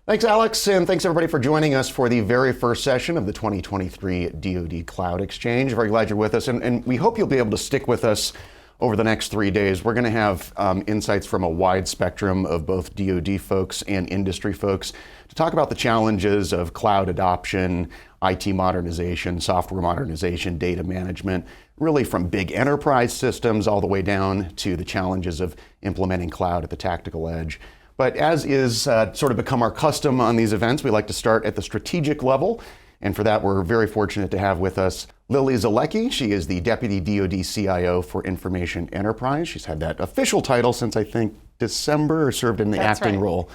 Thanks, Alex, and thanks everybody for joining us for the very first session of the 2023 DoD Cloud Exchange. Very glad you're with us, and we hope you'll be able to stick with us over the next 3 days. We're going to have insights from a wide spectrum of both DoD folks and industry folks to talk about the challenges of cloud adoption, IT modernization, software modernization, data management, really from big enterprise systems all the way down to the challenges of implementing cloud at the tactical edge. But as is sort of become our custom on these events, we like to start at the strategic level. And for that, we're very fortunate to have with us Lily Zeleke. She is the Deputy DoD CIO for Information Enterprise. She's had that official title since, I think, December, or served in the acting role.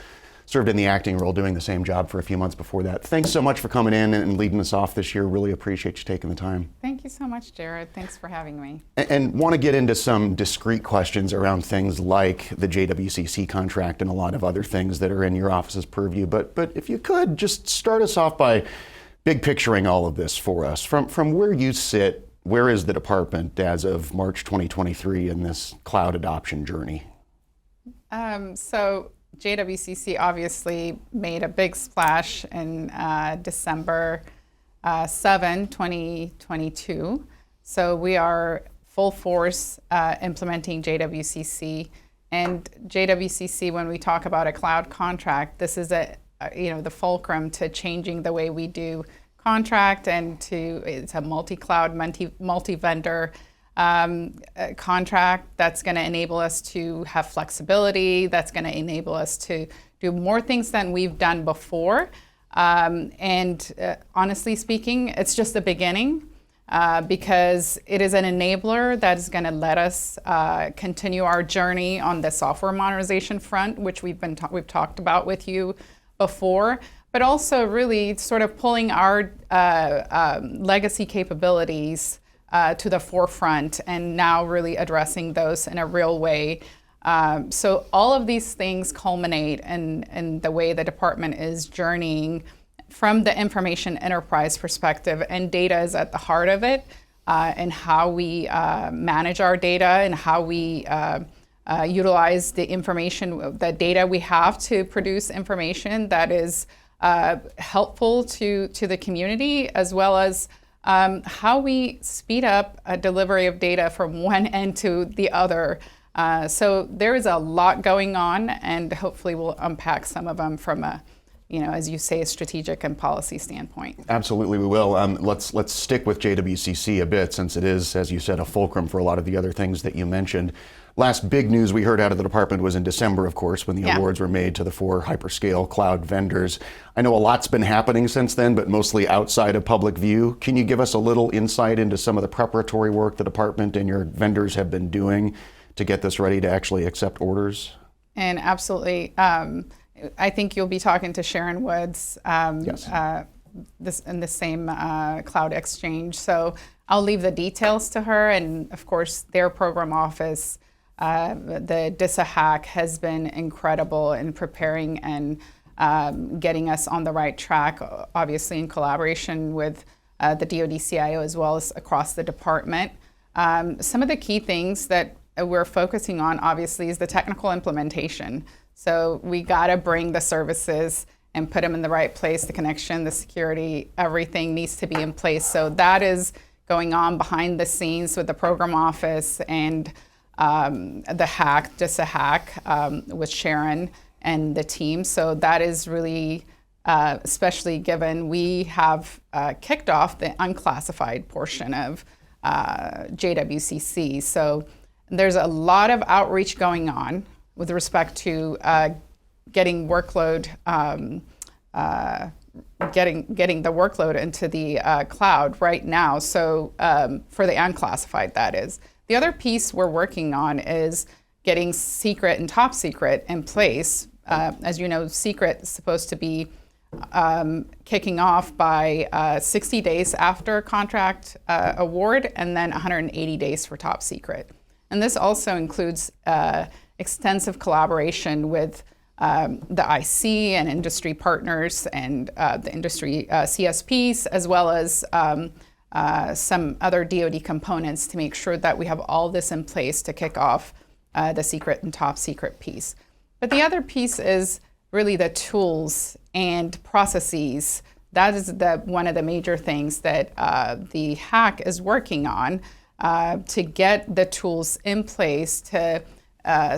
Served in the acting role, doing the same job for a few months before that. Thanks so much for coming in and leading us off this year. Really appreciate you taking the time. Thank you so much, Jared. Thanks for having me. And want to get into some discrete questions around things like the JWCC contract and a lot of other things that are in your office's purview. But if you could, just start us off by big picturing all of this for us. From where you sit, where is the department as of March 2023 in this cloud adoption journey? So JWCC obviously made a big splash in December 7, 2022. So we are full force implementing JWCC. And JWCC, when we talk about a cloud contract, this is the fulcrum to changing the way we do contract, and it's a multi-cloud, multi-vendor contract that's going to enable us to have flexibility, that's going to enable us to do more things than we've done before. Honestly speaking, it's just the beginning because it is an enabler that is going to let us continue our journey on the software modernization front, which we've talked about with you before, but also really sort of pulling our legacy capabilities to the forefront and now really addressing those in a real way. So all of these things culminate in the way the department is journeying from the information enterprise perspective, and data is at the heart of it, and how we manage our data and how we utilize the information, the data we have to produce information that is helpful to the community, as well as how we speed up a delivery of data from one end to the other. So there is a lot going on, and hopefully we'll unpack some of them from a, as you say, a strategic and policy standpoint. Absolutely, we will. Let's stick with JWCC a bit, since it is, as you said, a fulcrum for a lot of the other things that you mentioned. Last big news we heard out of the department was in December, of course, when the awards were made to the 4 hyperscale cloud vendors. I know a lot's been happening since then, but mostly outside of public view. Can you give us a little insight into some of the preparatory work the department and your vendors have been doing to get this ready to actually accept orders? And absolutely. I think you'll be talking to Sharon Woods Yes. This in the same Cloud Exchange. So I'll leave the details to her, and of course their program office, the DISA hack, has been incredible in preparing and getting us on the right track, obviously in collaboration with the DoD CIO as well as across the department. Some of the key things that we're focusing on, obviously, is the technical implementation. So we got to bring the services and put them in the right place, the connection, the security, everything needs to be in place. So that is going on behind the scenes with the program office and the hack, DISA hack, with Sharon and the team. So that is really, especially given we have kicked off the unclassified portion of JWCC. So there's a lot of outreach going on with respect to getting workload, getting the workload into the cloud right now. So for the unclassified, that is. The other piece we're working on is getting secret and top secret in place. As you know, secret is supposed to be kicking off by 60 days after contract award, and then 180 days for top secret. And this also includes extensive collaboration with the IC and industry partners and the industry CSPs, as well as some other DoD components to make sure that we have all this in place to kick off the secret and top secret piece. But the other piece is really the tools and processes. That is one of the major things that the hack is working on to get the tools in place to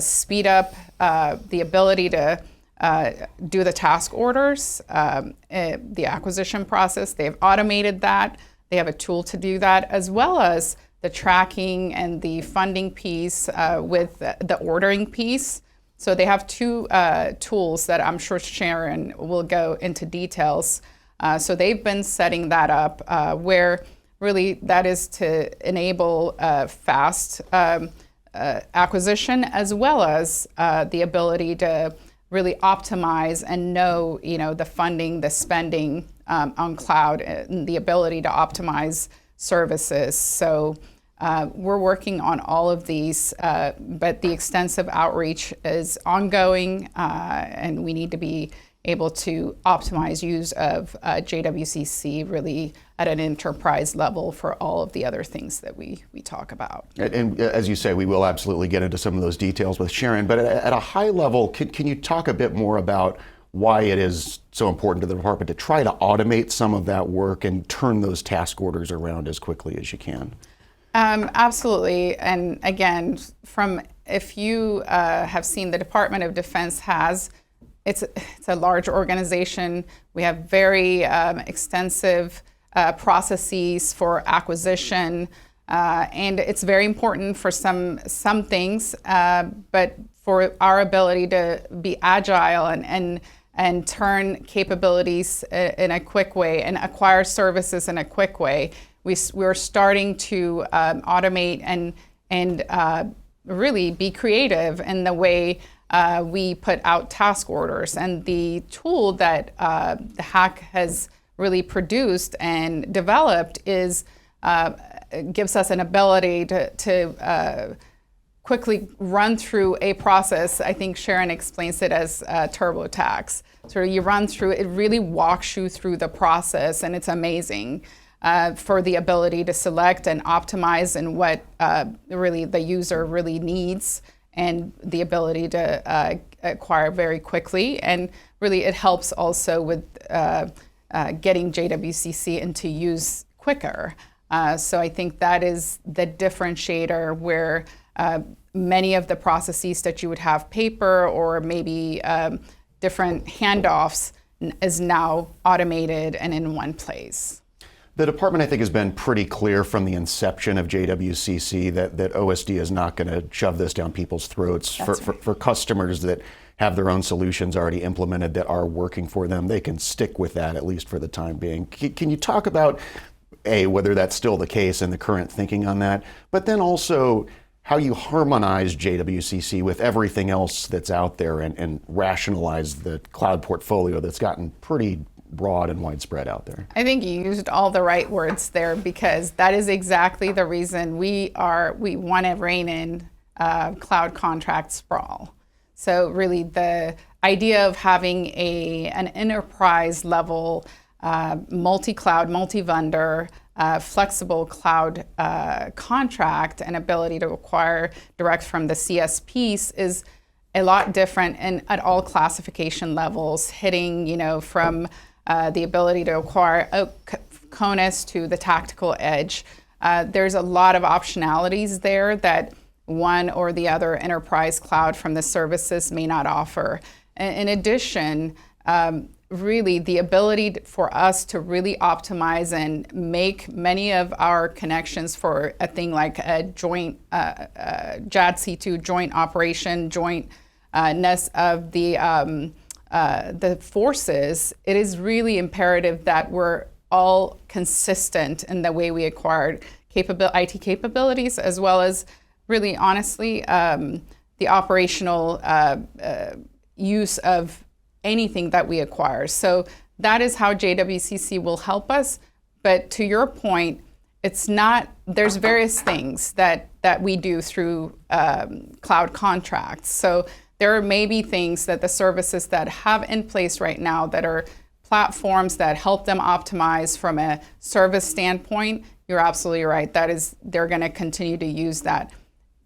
speed up the ability to do the task orders, the acquisition process. They've automated that. They have a tool to do that, as well as the tracking and the funding piece with the ordering piece. So they have two tools that I'm sure Sharon will go into details. So they've been setting that up where really that is to enable fast acquisition, as well as the ability to really optimize and know, the funding, the spending on cloud, and the ability to optimize services. So we're working on all of these, but the extensive outreach is ongoing, and we need to be able to optimize use of JWCC really at an enterprise level for all of the other things that we talk about. And as you say, we will absolutely get into some of those details with Sharon, but at a high level, can you talk a bit more about why it is so important to the department to try to automate some of that work and turn those task orders around as quickly as you can? Absolutely. And again, if you have seen, the Department of Defense it's a large organization. We have very extensive processes for acquisition, and it's very important for some things, but for our ability to be agile and turn capabilities in a quick way and acquire services in a quick way, we're starting to automate and really be creative in the way we put out task orders. And the tool that the hack has really produced and developed gives us an ability to quickly run through a process. I think Sharon explains it as TurboTax. So you run through, it really walks you through the process, and it's amazing for the ability to select and optimize and what really the user really needs, and the ability to acquire very quickly. And really it helps also with getting JWCC into use quicker. So I think that is the differentiator, where many of the processes that you would have paper or maybe different handoffs is now automated and in one place. The department, I think, has been pretty clear from the inception of JWCC that OSD is not going to shove this down people's throats. For customers that have their own solutions already implemented that are working for them, they can stick with that, at least for the time being. Can you talk about, whether that's still the case and the current thinking on that, but then also how you harmonize JWCC with everything else that's out there and rationalize the cloud portfolio that's gotten pretty broad and widespread out there? I think you used all the right words there, because that is exactly the reason we want to rein in cloud contract sprawl. So really the idea of having an enterprise level multi-cloud, multi-vendor, flexible cloud contract and ability to acquire direct from the CSPs is a lot different at all classification levels, hitting from the ability to acquire CONUS to the tactical edge. There's a lot of optionalities there that one or the other enterprise cloud from the services may not offer. In addition, really the ability for us to really optimize and make many of our connections for a thing like a joint JADC2 joint operation, jointness of the forces, it is really imperative that we're all consistent in the way we acquired IT capabilities, as well as really honestly the operational use of anything that we acquire. So that is how JWCC will help us. But to your point, there's various things that we do through cloud contracts. So there may be things that the services that have in place right now that are platforms that help them optimize from a service standpoint. You're absolutely right. They're going to continue to use that.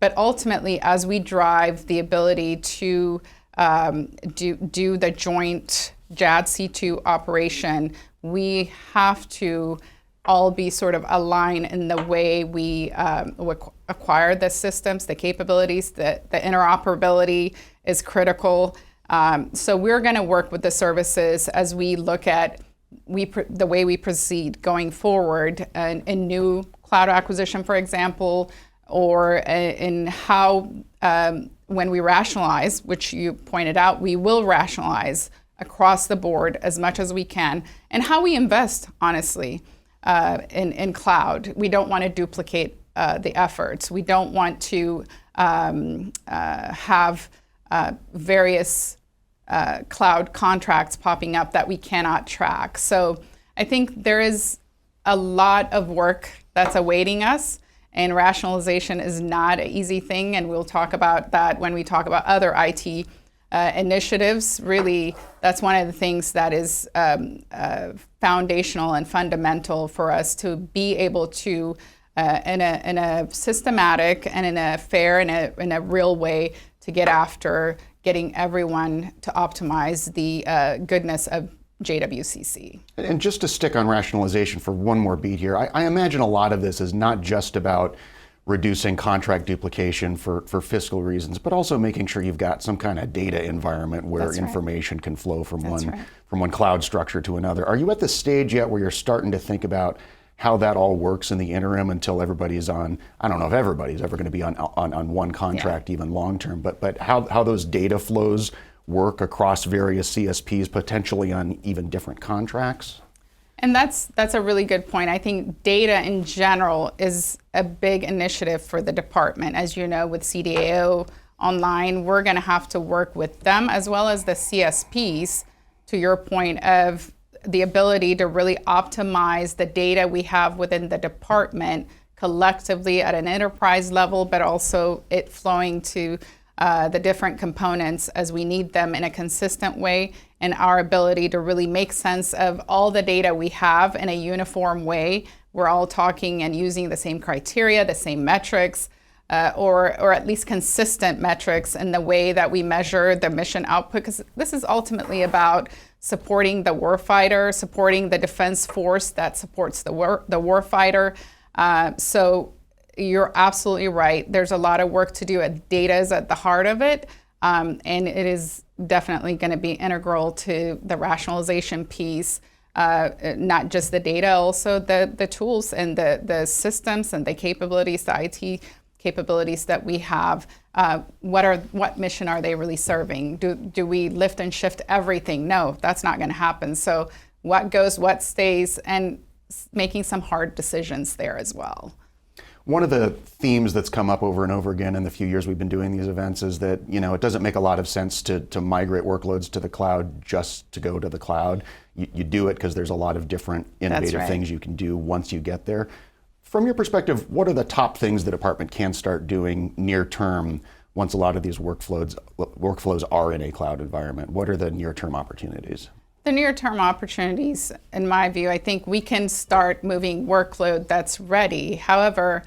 But ultimately, as we drive the ability to do the joint JADC2 operation, we have to all be sort of aligned in the way we acquire the systems, the capabilities, the interoperability is critical. So we're going to work with the services as we look at the way we proceed going forward in new cloud acquisition, for example, or in how when we rationalize, which you pointed out, we will rationalize across the board as much as we can, and how we invest, honestly, in cloud. We don't want to duplicate the efforts. We don't want to have various cloud contracts popping up that we cannot track. So I think there is a lot of work that's awaiting us, and rationalization is not an easy thing, and we'll talk about that when we talk about other IT initiatives. Really, that's one of the things that is foundational and fundamental for us to be able to, in a systematic and in a fair and in a real way, to get after getting everyone to optimize the goodness of JWCC. And just to stick on rationalization for one more beat here, I imagine a lot of this is not just about reducing contract duplication for fiscal reasons, but also making sure you've got some kind of data environment where information can flow from one cloud structure to another. Are you at the stage yet where you're starting to think about how that all works in the interim until everybody's on, I don't know if everybody's ever going to be on one contract even long term, but how those data flows work across various CSPs, potentially on even different contracts? And that's a really good point. I think data in general is a big initiative for the department. As you know, with CDAO online, we're going to have to work with them as well as the CSPs, to your point of the ability to really optimize the data we have within the department collectively at an enterprise level, but also it flowing to the different components as we need them in a consistent way, and our ability to really make sense of all the data we have in a uniform way. We're all talking and using the same criteria, the same metrics, or at least consistent metrics in the way that we measure the mission output, because this is ultimately about supporting the warfighter, supporting the defense force that supports the warfighter. So you're absolutely right. There's a lot of work to do. Data is at the heart of it, and it is definitely going to be integral to the rationalization piece. Not just the data, also the tools and the systems and the capabilities, the IT capabilities that we have. What mission are they really serving? Do we lift and shift everything? No, that's not going to happen. So what goes, what stays, and making some hard decisions there as well. One of the themes that's come up over and over again in the few years we've been doing these events is that, it doesn't make a lot of sense to migrate workloads to the cloud just to go to the cloud. You do it because there's a lot of different innovative things you can do once you get there. From your perspective, what are the top things the department can start doing near term once a lot of these workflows are in a cloud environment? What are the near-term opportunities? The near-term opportunities, in my view, I think we can start moving workload that's ready. However,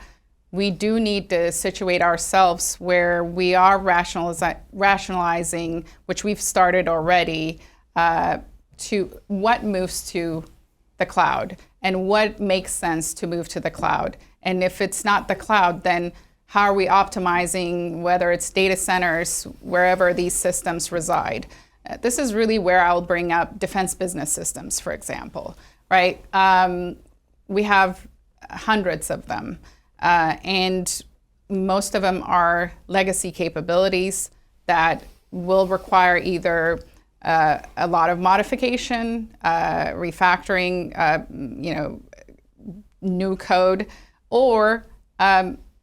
we do need to situate ourselves where we are rationalizing, which we've started already, to what moves to the cloud and what makes sense to move to the cloud. And if it's not the cloud, then how are we optimizing, whether it's data centers, wherever these systems reside? This is really where I'll bring up defense business systems, for example, right? We have hundreds of them, and most of them are legacy capabilities that will require either a lot of modification, refactoring, new code, or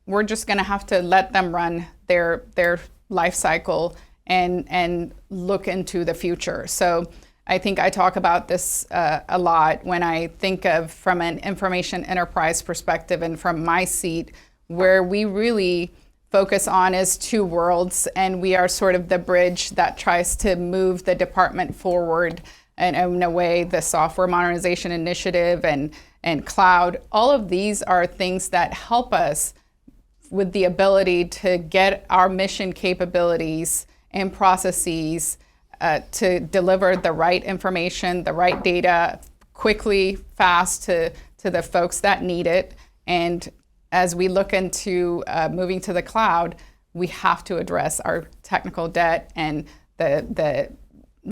we're just going to have to let them run their life cycle and look into the future. So I think I talk about this a lot when I think of from an information enterprise perspective, and from my seat, where we really focus on is two worlds, and we are sort of the bridge that tries to move the department forward. And in a way, the software modernization initiative and cloud, all of these are things that help us with the ability to get our mission capabilities and processes to deliver the right information, the right data quickly, fast to the folks that need it. And as we look into moving to the cloud, we have to address our technical debt and the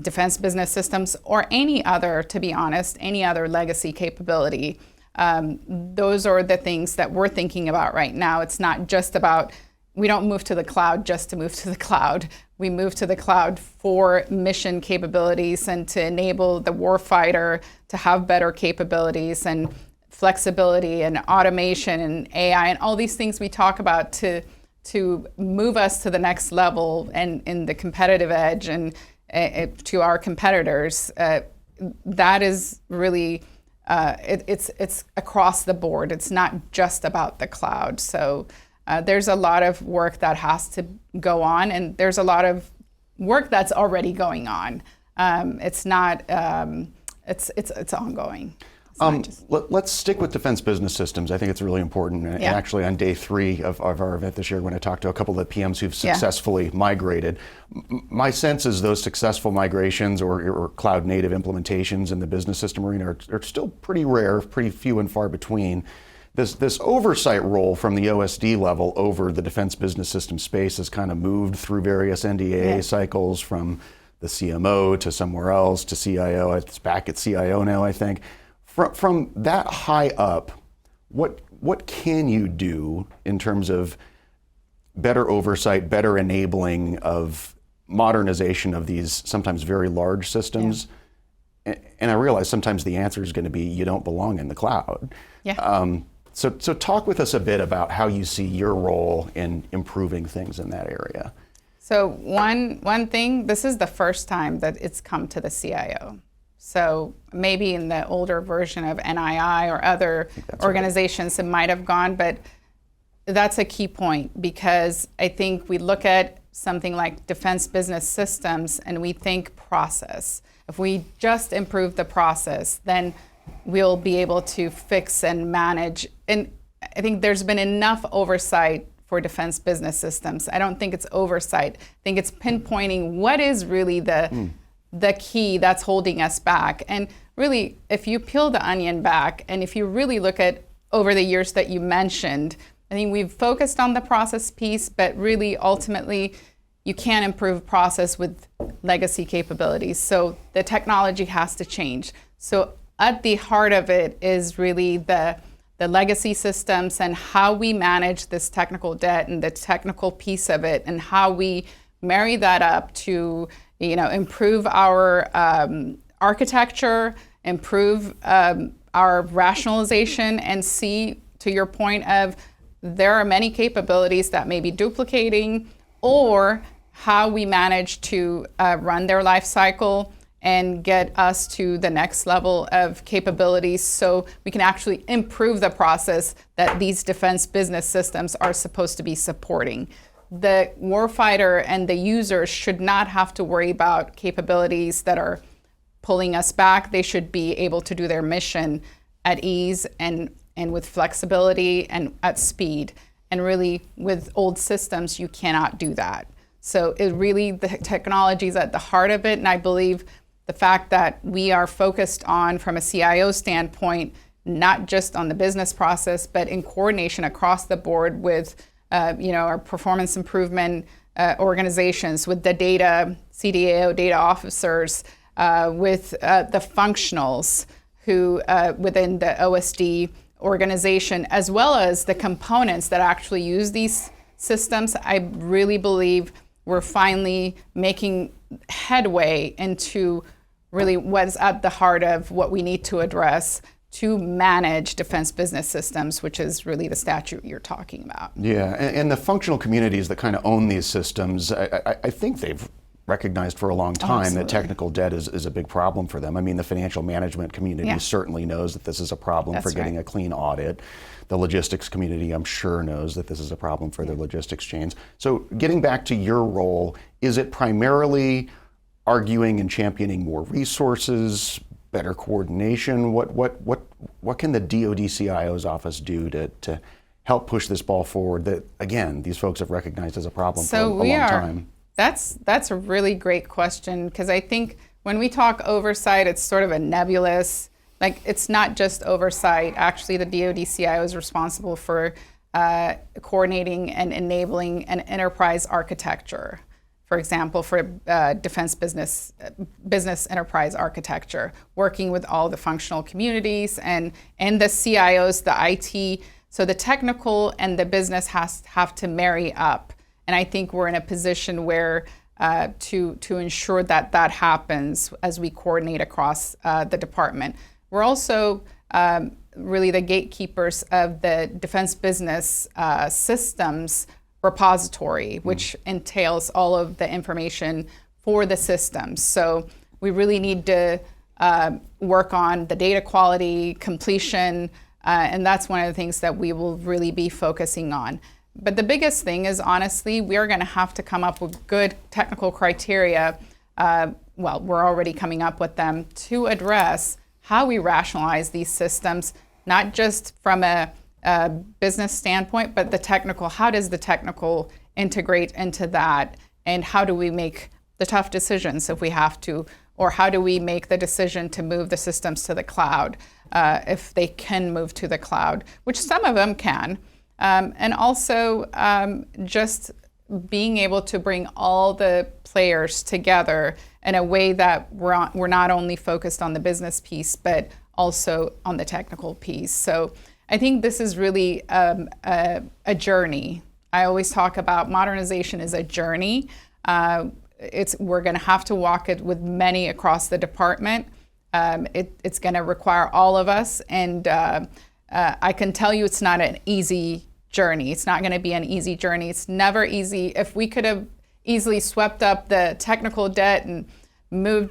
defense business systems, or any other, to be honest, any other legacy capability. Those are the things that we're thinking about right now. It's not just about, we don't move to the cloud just to move to the cloud. We move to the cloud for mission capabilities and to enable the warfighter to have better capabilities and flexibility and automation and AI and all these things we talk about to move us to the next level and in the competitive edge and to our competitors. That is really, it's across the board. It's not just about the cloud. So there's a lot of work that has to go on, and there's a lot of work that's already going on. It's not, it's ongoing. Let's stick with defense business systems. I think it's really important. And actually, on day 3 of our event this year, when I talked to a couple of the PMs who've successfully migrated, my sense is those successful migrations or cloud native implementations in the business system arena are still pretty rare, pretty few and far between. This oversight role from the OSD level over the defense business system space has kind of moved through various NDA cycles, from the CMO to somewhere else to CIO. It's back at CIO now, I think. From that high up, what can you do in terms of better oversight, better enabling of modernization of these sometimes very large systems? And I realize sometimes the answer is going to be you don't belong in the cloud. So talk with us a bit about how you see your role in improving things in that area. So one thing, this is the first time that it's come to the CIO. So maybe in the older version of NII or other organizations, it might have gone, but that's a key point, because I think we look at something like defense business systems and we think process. If we just improve the process, then we'll be able to fix and manage. And I think there's been enough oversight for defense business systems. I don't think it's oversight. I think it's pinpointing what is really the key that's holding us back. And really, if you peel the onion back and if you really look at over the years that you mentioned, I think we've focused on the process piece, but really ultimately you can't improve process with legacy capabilities. So the technology has to change. So at the heart of it is really the legacy systems and how we manage this technical debt and the technical piece of it, and how we marry that up to improve our architecture, improve our rationalization, and see, to your point of, there are many capabilities that may be duplicating, or how we manage to run their life cycle and get us to the next level of capabilities so we can actually improve the process that these defense business systems are supposed to be supporting. The warfighter and the users should not have to worry about capabilities that are pulling us back. They should be able to do their mission at ease and with flexibility and at speed. And really, with old systems, you cannot do that. So it really, the technology is at the heart of it. And I believe the fact that we are focused on, from a CIO standpoint, not just on the business process, but in coordination across the board with our performance improvement organizations, with the data, CDAO data officers, with the functionals who within the OSD organization, as well as the components that actually use these systems. I really believe we're finally making headway into really what's at the heart of what we need to address to manage defense business systems, which is really the statute you're talking about. Yeah, and the functional communities that kind of own these systems, I think they've recognized for a long time that technical debt is a big problem for them. I mean, the financial management community certainly knows that this is a problem for getting a clean audit. The logistics community, I'm sure, knows that this is a problem for their logistics chains. So getting back to your role, is it primarily arguing and championing more resources, better coordination? What can the DoD CIO's office do to help push this ball forward that, again, these folks have recognized as a problem for a long time? That's a really great question, because I think when we talk oversight, it's sort of a nebulous, like it's not just oversight. Actually, the DoD CIO is responsible for coordinating and enabling an enterprise architecture. For example, for defense business enterprise architecture, working with all the functional communities and the CIOs, the IT. So the technical and the business have to marry up. And I think we're in a position where to ensure that happens as we coordinate across the department. We're also really the gatekeepers of the defense business systems repository, which entails all of the information for the systems. So we really need to work on the data quality, completion, and that's one of the things that we will really be focusing on. But the biggest thing is, honestly, we are going to have to come up with good technical criteria. Well, we're already coming up with them to address how we rationalize these systems, not just from a business standpoint, but the technical. How does the technical integrate into that? And how do we make the tough decisions if we have to? Or how do we make the decision to move the systems to the cloud if they can move to the cloud, which some of them can. And also just being able to bring all the players together in a way that we're not only focused on the business piece, but also on the technical piece. So I think this is really a journey. I always talk about modernization as a journey. We're going to have to walk it with many across the department. It's going to require all of us, and I can tell you it's not an easy journey. It's not going to be an easy journey. It's never easy. If we could have easily swept up the technical debt and moved,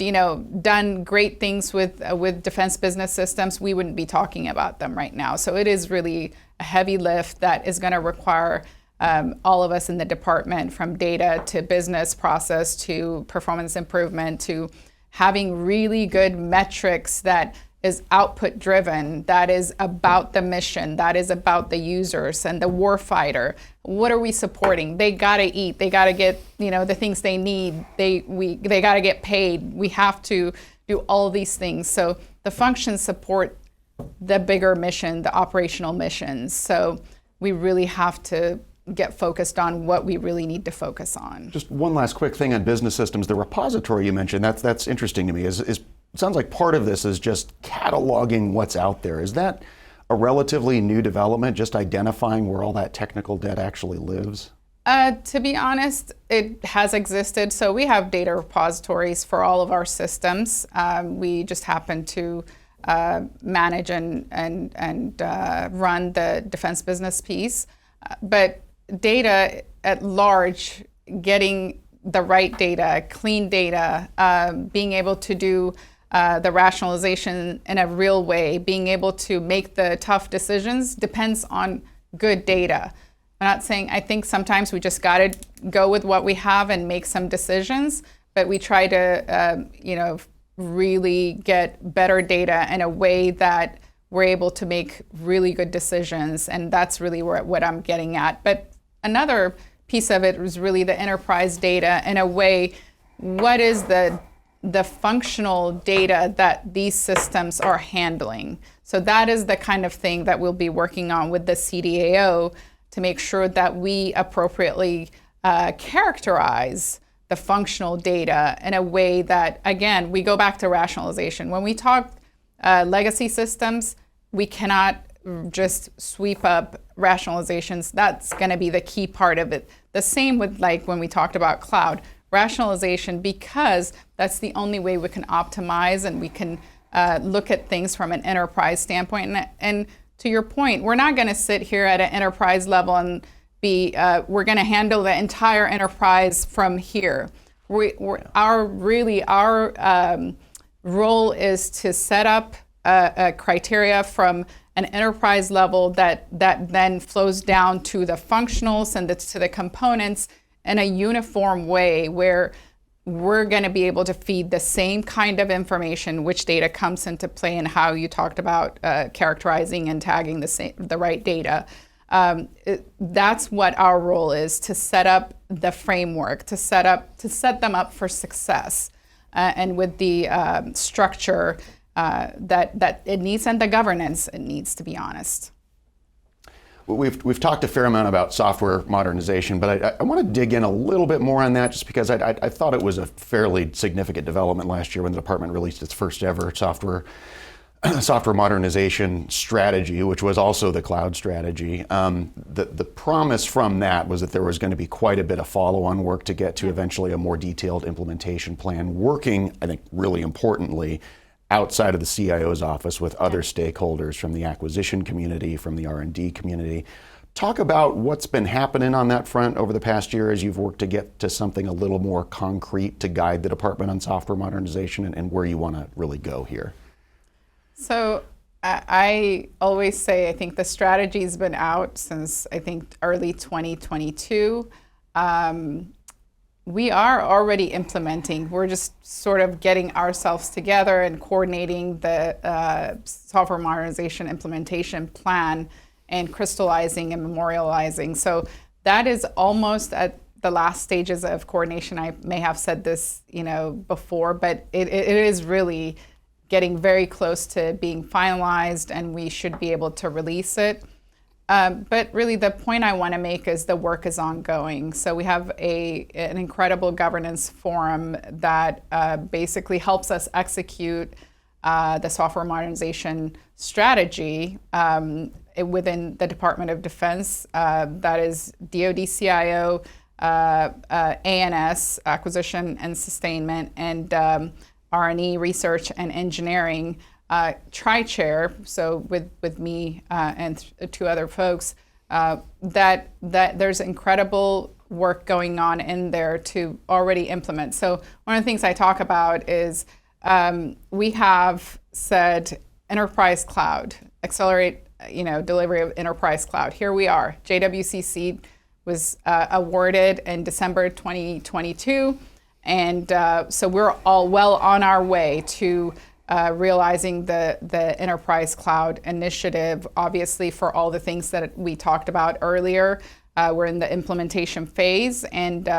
done great things with defense business systems, we wouldn't be talking about them right now. So it is really a heavy lift that is going to require all of us in the department, from data to business process to performance improvement to having really good metrics that is output driven, that is about the mission, that is about the users and the warfighter. What are we supporting? They gotta eat, they gotta get the things they need, they gotta get paid. We have to do all these things. So the functions support the bigger mission, the operational missions. So we really have to get focused on what we really need to focus on. Just one last quick thing on business systems. The repository you mentioned, that's interesting to me. It sounds like part of this is just cataloging what's out there. Is that a relatively new development, just identifying where all that technical debt actually lives? To be honest, it has existed. So we have data repositories for all of our systems. We just happen to manage and run the defense business piece. But data at large, getting the right data, clean data, being able to do the rationalization in a real way, being able to make the tough decisions depends on good data. I'm not saying, I think sometimes we just got to go with what we have and make some decisions, but we try to, really get better data in a way that we're able to make really good decisions. And that's really what I'm getting at. But another piece of it was really the enterprise data in a way. What is the functional data that these systems are handling? So that is the kind of thing that we'll be working on with the CDAO to make sure that we appropriately characterize the functional data in a way that, again, we go back to rationalization. When we talk legacy systems, we cannot just sweep up rationalizations. That's going to be the key part of it. The same with when we talked about cloud. Rationalization, because that's the only way we can optimize and we can look at things from an enterprise standpoint. And to your point, we're not going to sit here at an enterprise level and we're going to handle the entire enterprise from here. Our role is to set up a criteria from an enterprise level that then flows down to the functionals and to the components in a uniform way, where we're going to be able to feed the same kind of information, which data comes into play, and how you talked about characterizing and tagging the right data. That's what our role is, to set up the framework, to set them up for success, and with the structure that it needs and the governance it needs, to be honest. We've talked a fair amount about software modernization, but I want to dig in a little bit more on that, just because I thought it was a fairly significant development last year when the department released its first ever software modernization strategy, which was also the cloud strategy. The promise from that was that there was going to be quite a bit of follow-on work to get to eventually a more detailed implementation plan, working, I think, really importantly, outside of the CIO's office with other stakeholders from the acquisition community, from the R&D community. Talk about what's been happening on that front over the past year as you've worked to get to something a little more concrete to guide the department on software modernization, and where you want to really go here. So I always say I think the strategy's been out since, I think, early 2022. We are already implementing. We're just sort of getting ourselves together and coordinating the software modernization implementation plan and crystallizing and memorializing. So that is almost at the last stages of coordination. I may have said this, before, but it is really getting very close to being finalized, and we should be able to release it. But really the point I want to make is the work is ongoing. So we have an incredible governance forum that basically helps us execute the software modernization strategy within the Department of Defense. That is DoD CIO, ANS, Acquisition and Sustainment, and R&E, Research and Engineering. Tri-chair, so with me and two other folks, that there's incredible work going on in there to already implement. So one of the things I talk about is we have said enterprise cloud, accelerate delivery of enterprise cloud. Here we are. JWCC was awarded in December 2022, and so we're all well on our way to realizing the enterprise cloud initiative. Obviously, for all the things that we talked about earlier, we're in the implementation phase, and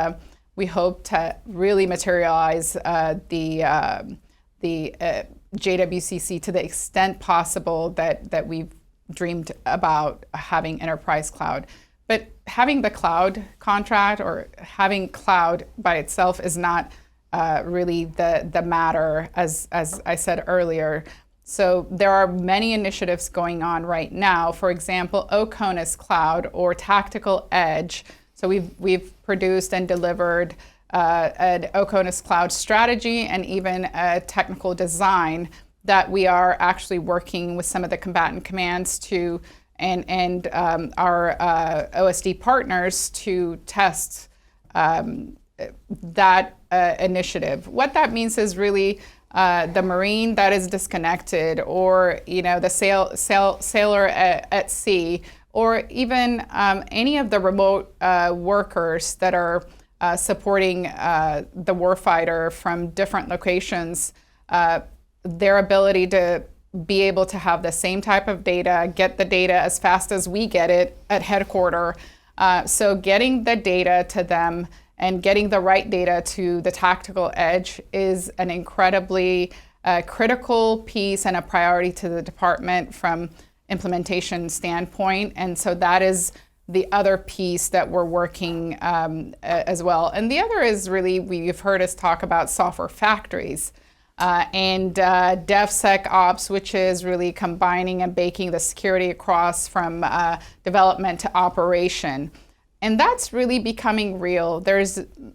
we hope to really materialize the JWCC to the extent possible that we've dreamed about having enterprise cloud. But having the cloud contract or having cloud by itself is not really the matter, as I said earlier. So there are many initiatives going on right now. For example, OCONUS Cloud or Tactical Edge. So we've produced and delivered an OCONUS Cloud strategy and even a technical design that we are actually working with some of the combatant commands to and our OSD partners to test that initiative. What that means is really the Marine that is disconnected, or the sailor at sea, or even any of the remote workers that are supporting the warfighter from different locations, their ability to be able to have the same type of data, get the data as fast as we get it at headquarters. So getting the data to them and getting the right data to the Tactical Edge is an incredibly critical piece and a priority to the department from implementation standpoint. And so that is the other piece that we're working as well. And the other is really, you've heard us talk about software factories and DevSecOps, which is really combining and baking the security across from development to operation. And that's really becoming real.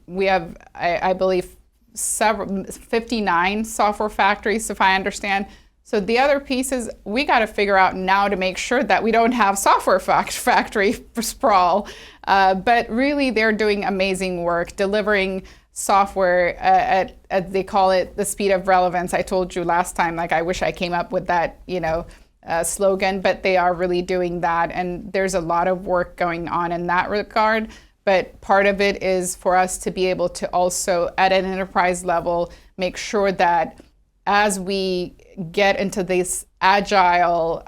We have, I believe, 59 software factories, if I understand. So the other piece is we got to figure out now to make sure that we don't have software factory sprawl. But really, they're doing amazing work, delivering software at they call it the speed of relevance. I told you last time, I wish I came up with that, slogan, but they are really doing that. And there's a lot of work going on in that regard. But part of it is for us to be able to also, at an enterprise level, make sure that as we get into this agile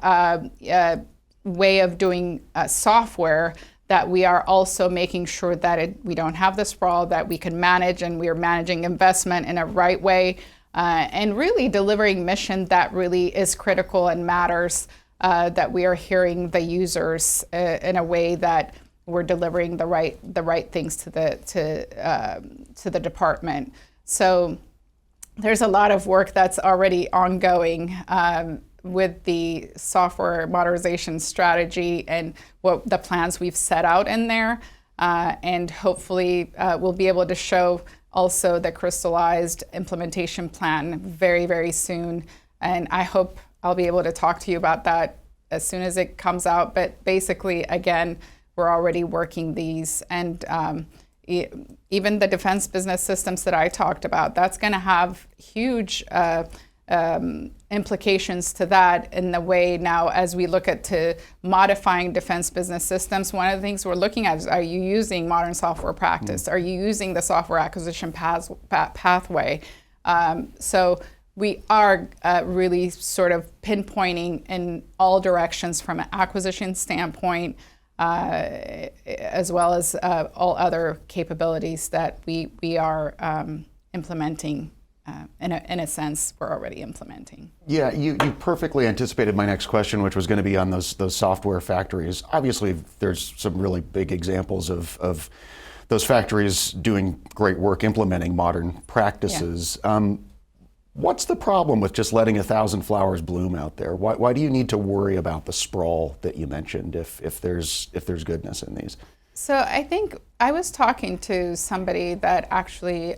way of doing software, that we are also making sure that we don't have the sprawl, that we can manage, and we are managing investment in a right way, and really delivering mission that really is critical and matters, that we are hearing the users in a way that we're delivering the right things to the department. So there's a lot of work that's already ongoing with the software modernization strategy and what the plans we've set out in there. And hopefully we'll be able to show also the crystallized implementation plan very, very soon. And I hope I'll be able to talk to you about that as soon as it comes out. But basically, again, we're already working these. And even the defense business systems that I talked about, that's going to have huge implications to that in the way now as we look at to modifying defense business systems. One of the things we're looking at is, are you using modern software practice? Are you using the software acquisition pathway? So we are really sort of pinpointing in all directions from an acquisition standpoint, as well as all other capabilities that we are implementing. In a sense, we're already implementing. Yeah, you perfectly anticipated my next question, which was going to be on those software factories. Obviously, there's some really big examples of those factories doing great work implementing modern practices. Yeah. What's the problem with just letting 1,000 flowers bloom out there? Why do you need to worry about the sprawl that you mentioned if there's goodness in these? So I think I was talking to somebody that actually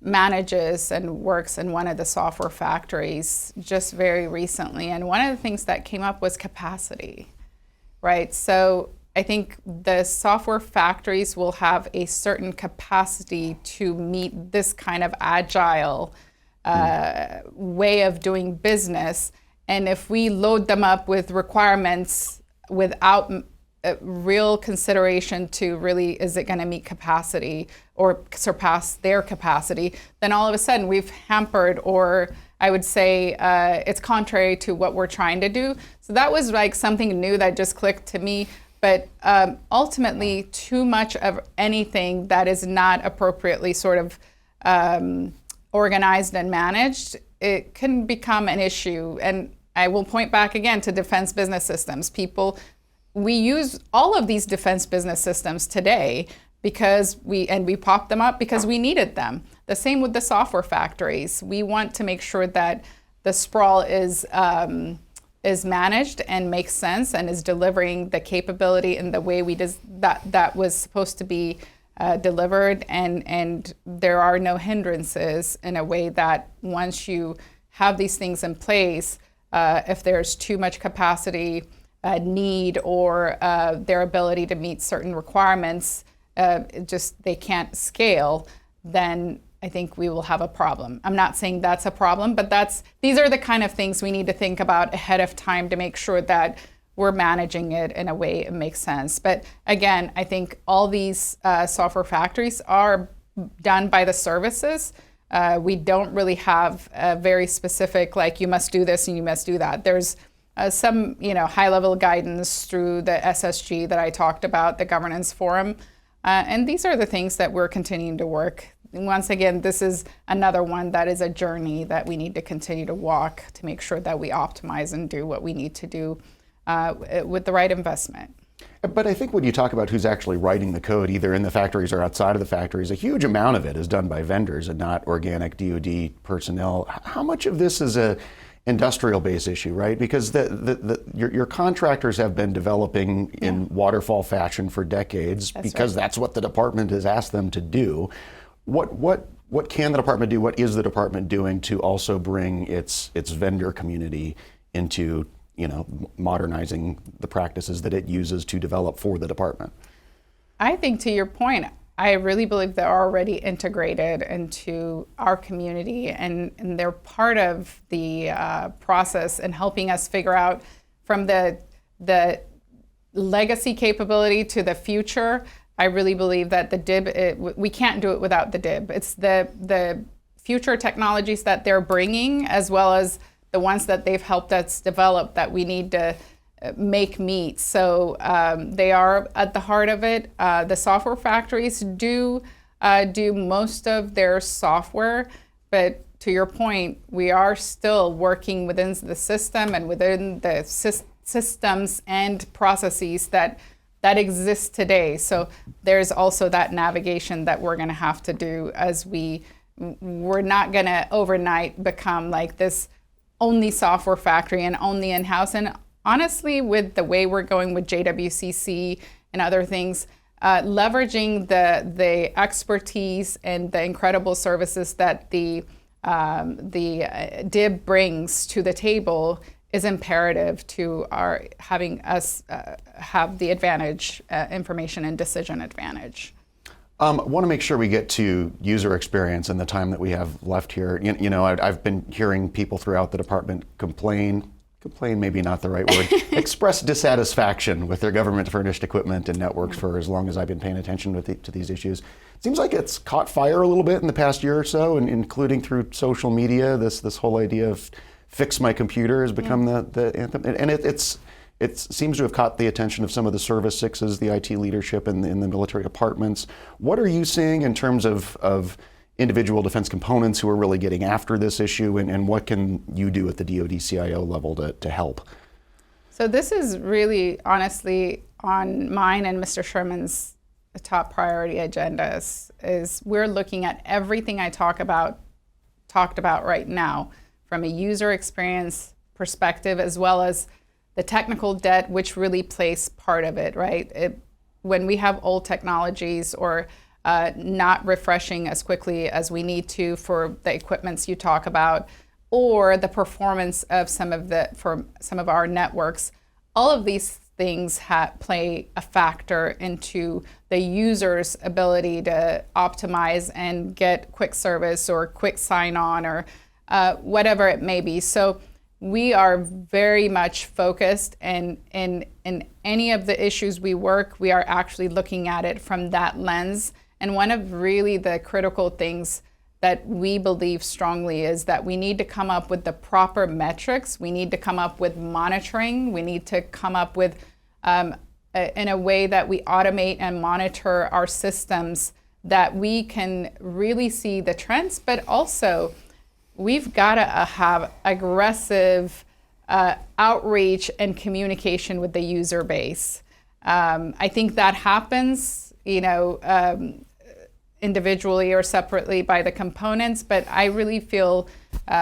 manages and works in one of the software factories just very recently. And one of the things that came up was capacity, right? So I think the software factories will have a certain capacity to meet this kind of agile way of doing business. And if we load them up with requirements without real consideration to really, is it going to meet capacity or surpass their capacity, then all of a sudden we've hampered, or I would say it's contrary to what we're trying to do. So that was like something new that just clicked to me. But ultimately, too much of anything that is not appropriately sort of organized and managed, it can become an issue. And I will point back again to defense business systems. We use all of these defense business systems today because we popped them up because we needed them. The same with the software factories. We want to make sure that the sprawl is managed and makes sense and is delivering the capability in the way that was supposed to be delivered, and there are no hindrances in a way that once you have these things in place, if there's too much capacity need or their ability to meet certain requirements, they can't scale, then I think we will have a problem. I'm not saying that's a problem, but these are the kind of things we need to think about ahead of time to make sure that we're managing it in a way it makes sense. But again, I think all these software factories are done by the services. We don't really have a very specific, like, you must do this and you must do that. There's some high-level guidance through the SSG that I talked about, the governance forum. And these are the things that we're continuing to work. And once again, this is another one that is a journey that we need to continue to walk to make sure that we optimize and do what we need to do with the right investment. But I think when you talk about who's actually writing the code, either in the factories or outside of the factories, a huge amount of it is done by vendors and not organic DoD personnel. How much of this is a industrial base issue, right? Because your contractors have been developing in waterfall fashion for decades. That's what the department has asked them to do. What can the department do? What is the department doing to also bring its vendor community into modernizing the practices that it uses to develop for the department? I think, to your point, I really believe they're already integrated into our community, and they're part of the process in helping us figure out from the legacy capability to the future. I really believe that the DIB, we can't do it without the DIB. It's the future technologies that they're bringing, as well as the ones that they've helped us develop, that we need to make meet. So they are at the heart of it. The software factories do most of their software, but to your point, we are still working within the system and within the systems and processes that exist today. So there's also that navigation that we're going to have to do as we're not going to overnight become like this only software factory and only in-house. And honestly, with the way we're going with JWCC and other things, leveraging the expertise and the incredible services that the DIB brings to the table is imperative to our having us have the advantage, information and decision advantage. I want to make sure we get to user experience in the time that we have left here. I've been hearing people throughout the department complain, maybe not the right word, express dissatisfaction with their government furnished equipment and networks for as long as I've been paying attention to these issues. It seems like it's caught fire a little bit in the past year or so, and including through social media. This whole idea of fix my computer has become the anthem, and it seems to have caught the attention of some of the Service Sixes, the IT leadership in the military departments. What are you seeing in terms of individual defense components who are really getting after this issue, and what can you do at the DoD CIO level to help? So this is really, honestly, on mine and Mr. Sherman's top priority agendas. Is we're looking at everything I talked about right now from a user experience perspective, as well as the technical debt, which really plays part of it, right? When we have old technologies or not refreshing as quickly as we need to for the equipments you talk about, or the performance of some of our networks, all of these things play a factor into the user's ability to optimize and get quick service or quick sign-on or whatever it may be. So we are very much focused, and in any of the issues we work, we are actually looking at it from that lens. And one of really the critical things that we believe strongly is that we need to come up with the proper metrics. We need to come up with monitoring. We need to come up with in a way that we automate and monitor our systems, that we can really see the trends, but also we've got to have aggressive outreach and communication with the user base. I think that happens, individually or separately by the components, but I really feel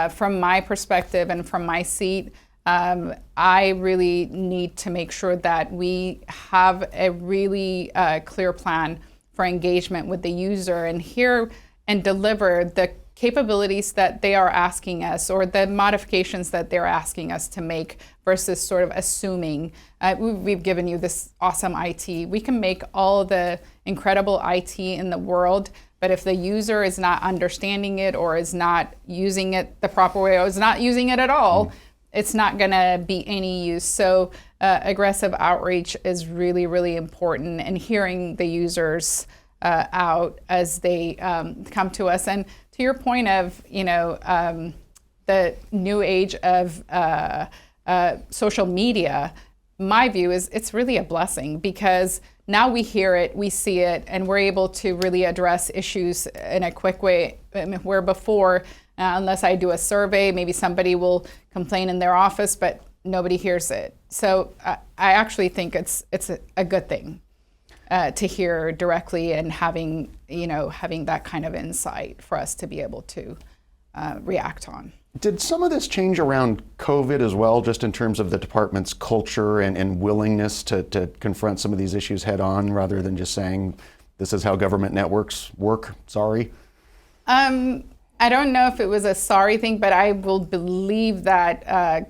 from my perspective and from my seat, I really need to make sure that we have a really clear plan for engagement with the user and hear and deliver the capabilities that they are asking us or the modifications that they're asking us to make versus sort of assuming. We've given you this awesome IT. We can make all the incredible IT in the world, but if the user is not understanding it or is not using it the proper way or is not using it at all, it's not going to be any use. So aggressive outreach is really, really important, and hearing the users out as they come to us. And to your point of, the new age of social media, my view is it's really a blessing, because now we hear it, we see it, and we're able to really address issues in a quick way, where before, unless I do a survey, maybe somebody will complain in their office, but nobody hears it. So I actually think it's a good thing to hear directly, and having that kind of insight for us to be able to react on. Did some of this change around COVID as well, just in terms of the department's culture and willingness to confront some of these issues head on, rather than just saying, this is how government networks work, sorry? I don't know if it was a sorry thing, but I will believe that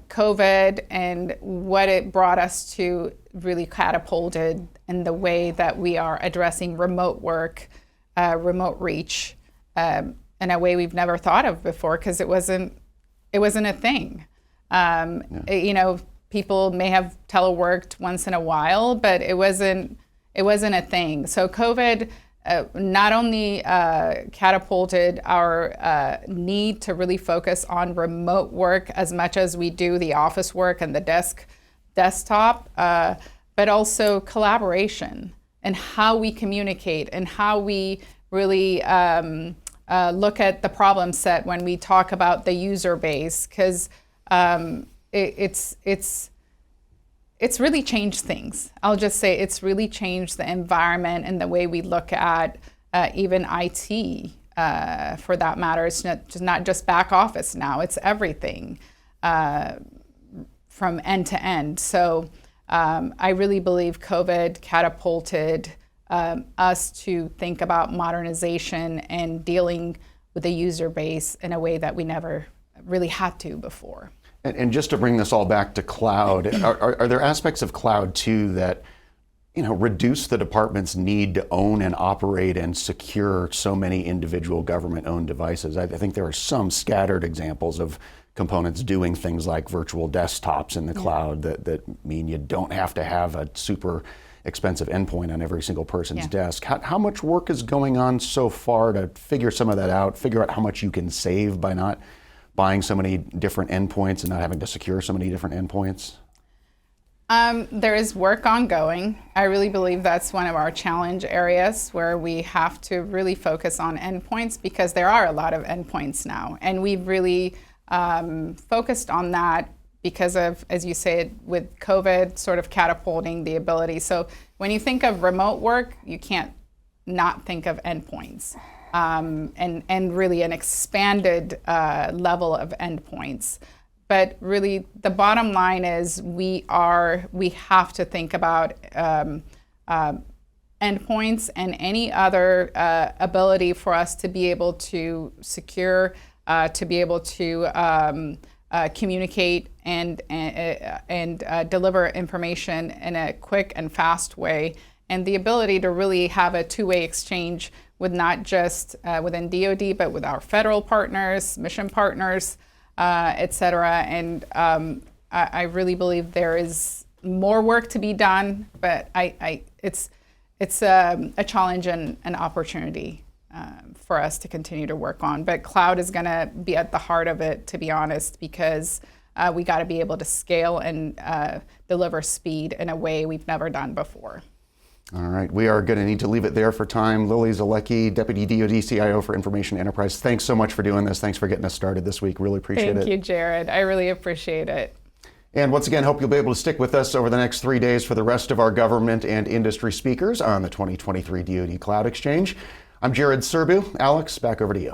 COVID and what it brought us to really catapulted in the way that we are addressing remote work, remote reach, in a way we've never thought of before, because it wasn't a thing. People may have teleworked once in a while, but it wasn't a thing. So COVID not only catapulted our need to really focus on remote work as much as we do the office work and the desk desktop, but also collaboration and how we communicate and how we really look at the problem set when we talk about the user base, because it's really changed things. I'll just say it's really changed the environment and the way we look at even IT, for that matter. It's not just back office now, it's everything from end to end. So I really believe COVID catapulted us to think about modernization and dealing with the user base in a way that we never really had to before. And just to bring this all back to cloud, are there aspects of cloud too that reduce the department's need to own and operate and secure so many individual government-owned devices? I think there are some scattered examples of components doing things like virtual desktops in the cloud that mean you don't have to have a super expensive endpoint on every single person's desk. How much work is going on so far to figure some of that out, figure out how much you can save by not buying so many different endpoints and not having to secure so many different endpoints? There is work ongoing. I really believe that's one of our challenge areas where we have to really focus on endpoints, because there are a lot of endpoints now. And we've really focused on that because of, as you said, with COVID sort of catapulting the ability. So when you think of remote work, you can't not think of endpoints, and really an expanded level of endpoints. But really, the bottom line is we have to think about endpoints and any other ability for us to be able to secure, to be able to communicate and deliver information in a quick and fast way, and the ability to really have a two-way exchange with not just within DoD, but with our federal partners, mission partners, et cetera. And I really believe there is more work to be done, but it's a challenge and an opportunity for us to continue to work on. But cloud is going to be at the heart of it, to be honest, because we got to be able to scale and deliver speed in a way we've never done before. All right, we are going to need to leave it there for time. Lily Zeleke, Deputy DoD CIO for Information Enterprise, thanks so much for doing this. Thanks for getting us started this week. Really appreciate it. Thank you, Jared. I really appreciate it. And once again, hope you'll be able to stick with us over the next 3 days for the rest of our government and industry speakers on the 2023 DoD Cloud Exchange. I'm Jared Serbu. Alex, back over to you.